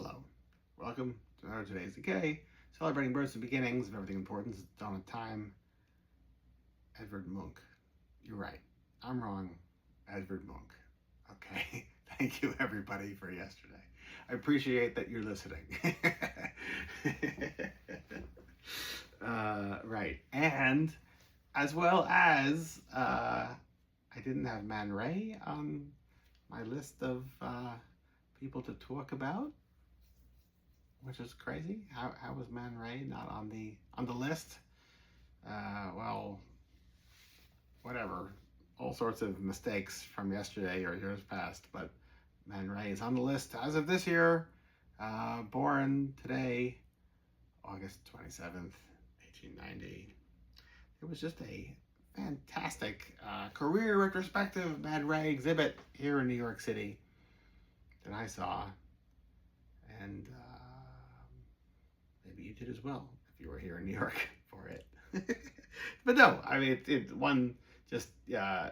Hello. Welcome to another Today's Decay, celebrating births and beginnings of everything important since the dawn of time. Edvard Munch. You're right. I'm wrong. Edvard Munch. Okay. Thank you, everybody, for yesterday. I appreciate that you're listening. Right. And as well as I didn't have Man Ray on my list of people to talk about, which is crazy. How was Man Ray not on the list? Well, whatever. All sorts of mistakes from yesterday or years past, but Man Ray is on the list as of this year. Born today, August 27th, 1890. It was just a fantastic career retrospective Man Ray exhibit here in New York City that I saw, and maybe you did as well if you were here in New York for it. But no, I mean, it one just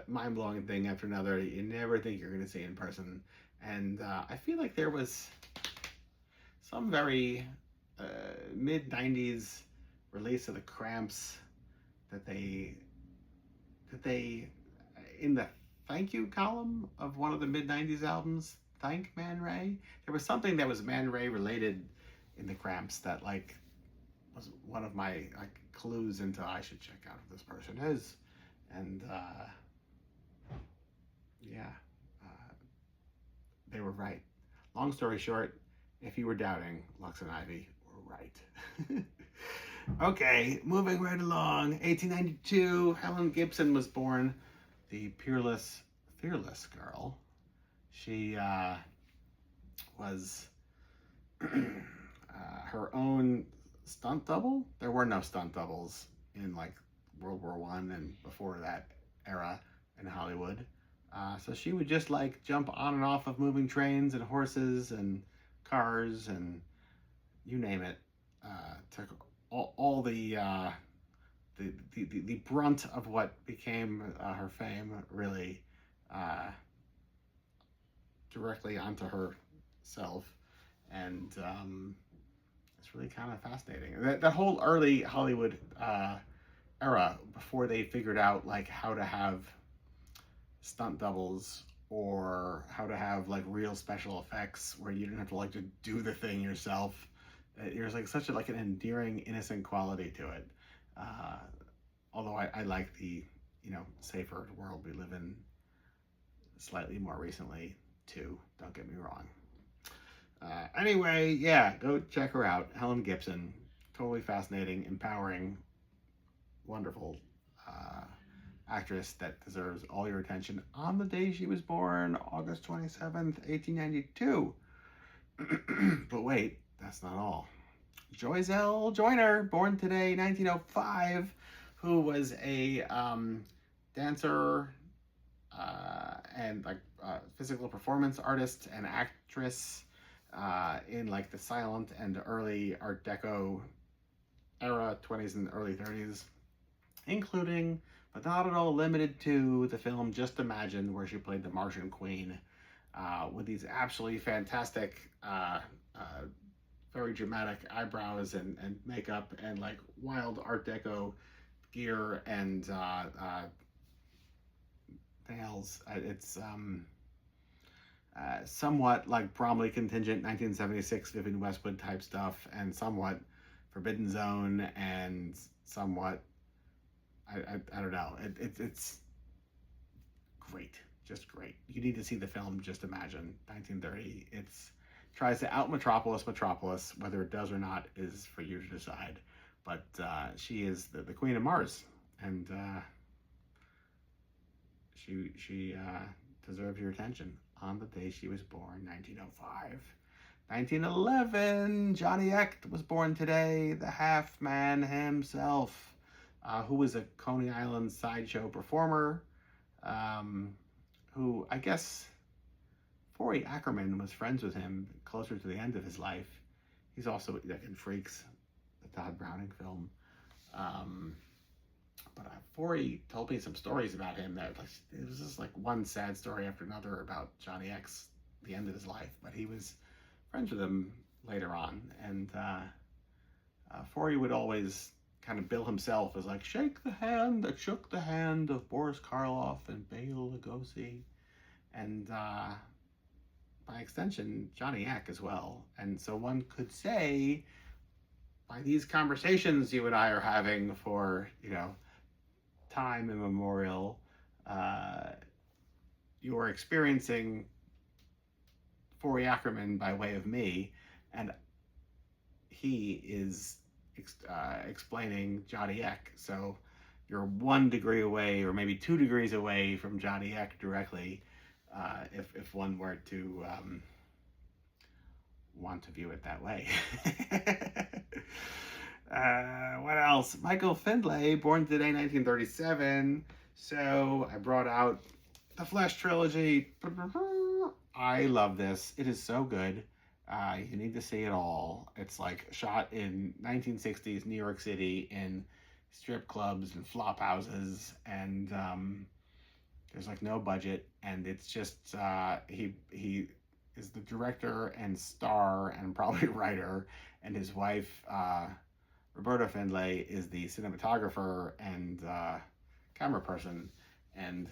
mind-blowing thing after another. You never think you're going to see in person, and I feel like there was some very mid-90s release of the Cramps that they in the thank you column of one of the mid-90s albums, thank Man Ray. There was something that was Man Ray related in the Cramps that was one of my clues into I should check out who this person is. And they were right. Long story short, if you were doubting, Lux and Ivy were right. Okay, moving right along. 1892, Helen Gibson was born, the fearless girl. She was her own stunt double. There were no stunt doubles in World War I and before that era in Hollywood. So she would just jump on and off of moving trains and horses and cars and you name it. Took all the brunt of what became her fame really directly onto herself, and it's really kind of fascinating. That whole early Hollywood era, before they figured out how to have stunt doubles or how to have real special effects where you didn't have to do the thing yourself. There's such an endearing, innocent quality to it. Although I like the safer world we live in slightly more recently too. Don't get me wrong. Anyway, yeah, go check her out. Helen Gibson, totally fascinating, empowering, wonderful actress that deserves all your attention on the day she was born, August 27th, 1892. But wait, that's not all. Joyzell Joyner, born today, 1905, who was a dancer and physical performance artist and actress in the silent and early Art Deco era, 20s and early 30s, including, but not at all limited to, the film Just Imagine, where she played the Martian Queen, with these absolutely fantastic, very dramatic eyebrows and makeup and wild Art Deco gear and nails. It's somewhat Bromley Contingent 1976 Vivienne Westwood type stuff, and somewhat Forbidden Zone, and somewhat I don't know. It's great, just great. You need to see the film Just Imagine, 1930. It's tries to out Metropolis. Whether it does or not is for you to decide. But she is the Queen of Mars, and she deserves your attention on the day she was born, 1905. 1911, Johnny Echt was born today, the half-man himself, who was a Coney Island sideshow performer, who I guess Forey Ackerman was friends with him closer to the end of his life. He's also in Freaks, the Todd Browning film. But Forey told me some stories about him that it was just one sad story after another about Johnny X, the end of his life. But he was friends with him later on. And Forey would always kind of bill himself as like, shake the hand that shook the hand of Boris Karloff and Bela Lugosi. And by extension, Johnny Eck as well. And so one could say, by these conversations you and I are having for, time immemorial, you are experiencing Forey Ackerman by way of me, and he is explaining Johnny Eck. So you're 1 degree away, or maybe 2 degrees away from Johnny Eck directly, if one were to want to view it that way. What else? Michael Findlay, born today, 1937. So I brought out the Flesh trilogy. I love this. It is so good. You need to see it all. It's like shot in 1960s New York City in strip clubs and flop houses, and there's like no budget, and it's just he is the director and star and probably writer, and his wife Roberta Findlay is the cinematographer and camera person, and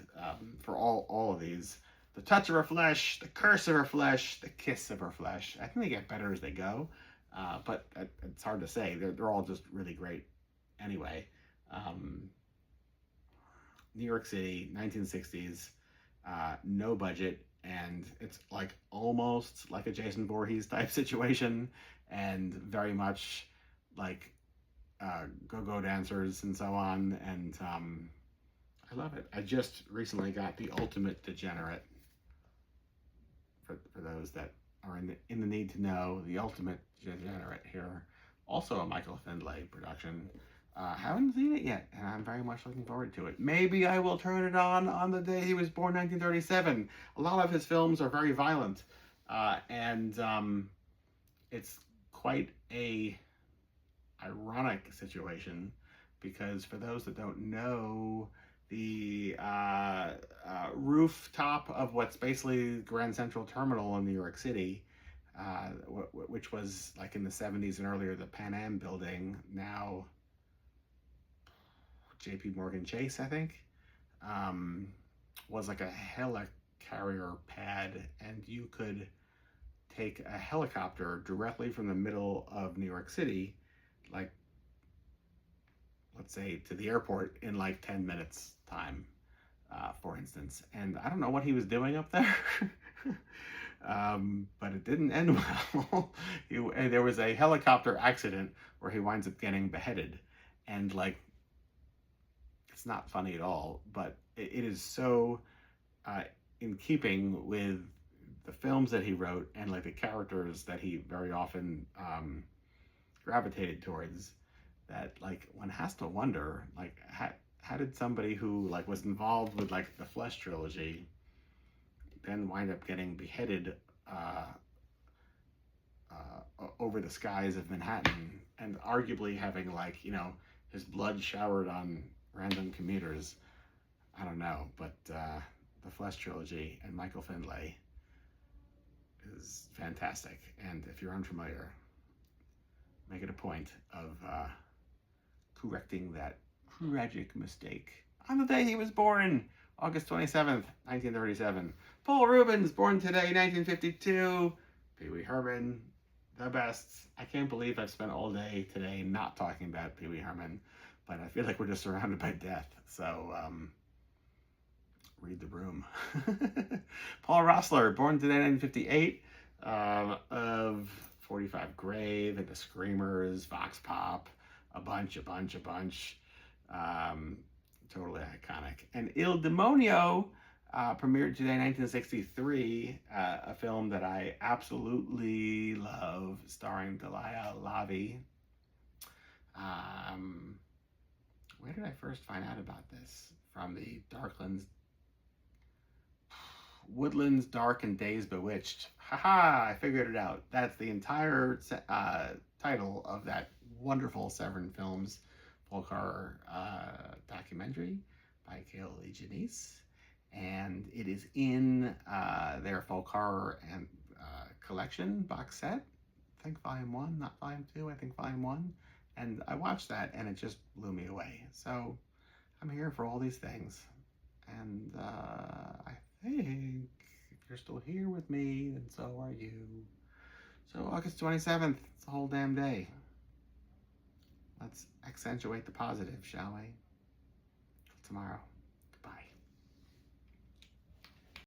for all of these. The Touch of Her Flesh, The Curse of Her Flesh, The Kiss of Her Flesh. I think they get better as they go, but it's hard to say. They're all just really great anyway. New York City, 1960s, no budget, and it's like almost like a Jason Voorhees type situation, and very much like go-go dancers and so on, and I love it. I just recently got The Ultimate Degenerate. For those that are in the need to know, The Ultimate Degenerate here, also a Michael Findlay production. Haven't seen it yet, and I'm very much looking forward to it. Maybe I will turn it on the day he was born, 1937. A lot of his films are very violent, and it's quite a ironic situation, because for those that don't know, the rooftop of what's basically Grand Central Terminal in New York City, which was like in the 70s and earlier the Pan Am building, now JP Morgan Chase, I think, was like a helicarrier pad, and you could take a helicopter directly from the middle of New York City, like, let's say, to the airport in like 10 minutes time, for instance. And I don't know what he was doing up there, but it didn't end well. There was a helicopter accident where he winds up getting beheaded, and like, it's not funny at all, but it is so in keeping with the films that he wrote and like the characters that he very often gravitated towards, that like one has to wonder, like, how did somebody who like was involved with like the Flesh trilogy then wind up getting beheaded over the skies of Manhattan, and arguably having like, his blood showered on random commuters? I don't know, but the Flesh trilogy and Michael Findlay is fantastic, and if you're unfamiliar, make it a point of correcting that tragic mistake on the day he was born, August 27th, 1937. Paul Rubens, born today, 1952. Pee Wee Herman, the best. I can't believe I've spent all day today not talking about Pee Wee Herman, but I feel like we're just surrounded by death, so read the room. Paul Roessler, born today, 1958, of 45 Grave, and The Screamers, Vox Pop, a bunch. Totally iconic. And Il Demonio premiered today, 1963, a film that I absolutely love, starring Delia Lavi. Where did I first find out about this? From the Woodlands Dark and Days Bewitched. Haha, I figured it out. That's the entire title of that wonderful Severin Films folk horror documentary by Cale Lee Janice, and it is in their folk horror and collection box set, think volume 1, not volume 2, I think volume 1. And I watched that and it just blew me away. So I'm here for all these things. And I think if you're still here with me, then so are you. So August 27th, it's a whole damn day. Let's accentuate the positive, shall we? Till tomorrow.